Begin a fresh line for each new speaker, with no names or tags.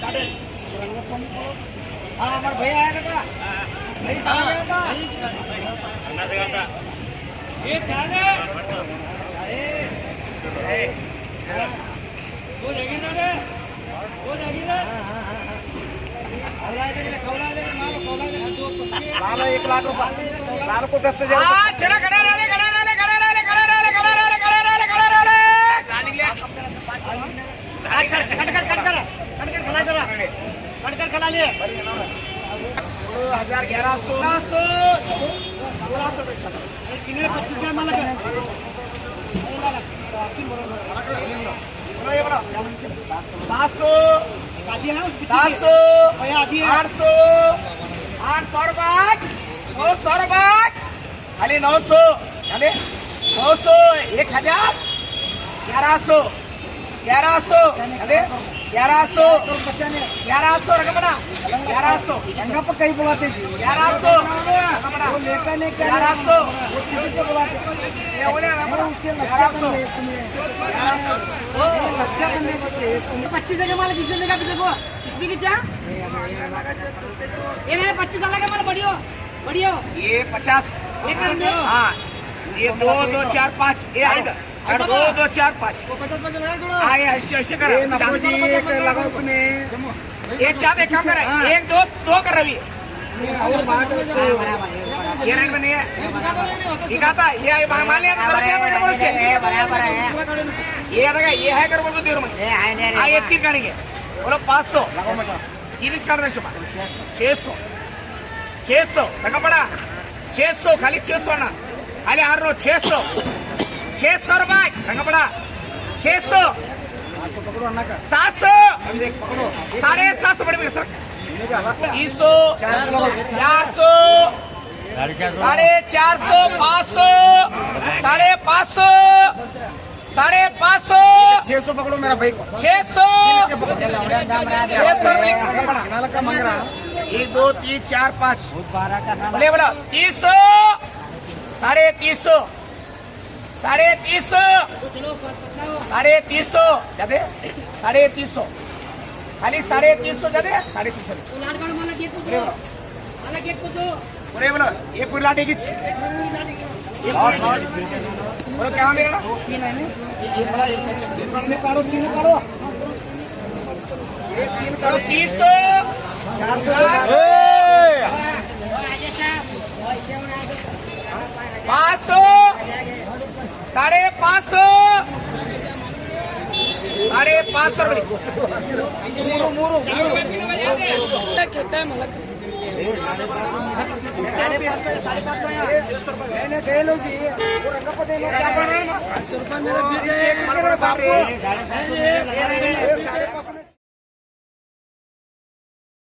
हाँ हमारे भैया आया था भाई ये चाले वो जाएगी ना रे वो जाएगी ना लाल 1 लाख रुपये लाल को 10 चला खड़ा डाले खड़ा डाले खड़ा डाले खड़ा डाले खड़ा डाले खड़ा डाले खड़ा डाले कट कर खला जरा कट कर खला लिए 1100 एक सिंगल 25 ग्राम माल लगा 700 800 रुपये 900 रुपये खाली 900 खाली 900 1000 1100 खाली 1100 रकमड़ा 1100 यहाँ पर कहीं बुलाते 1100 25 जगह माल किसी ने देखो इसमें क्या ये 25 साल का माल बढ़ियो बढ़ियो ये 50 ये कर दो हाँ ये 2 2 4 5 ये आएगा 2 2 4 5 50 लगा थोड़ा हाँ ये ऐसे कर चांदी लगा अपने ये चांदी क्या करे 1 2 2 कर रवि ये रेट में नहीं है दिखाता ये मान लिया तो ये है कर बोल दे हाँ ये 3 काटेंगे बोलो 500 30 काटना शुभ 600 लगा पड़ा 600 खाली 600 ना खाली 600 रुपये लगा पड़ा 600 700 750 बड़े सर 300 400 450 500 550 600 पकड़ो मेरा भाई को 600 का मांग रहा 1 2 3 4 5 बोले बोला 300 350 350 जाते 350 खाली 350 जाते 350 बोले बोलो ये पूरी लाठी की बोलो क्या मेरा 3 है तीन काटो 300 400 500 550 मूरू दे लो जी ₹500 मेरा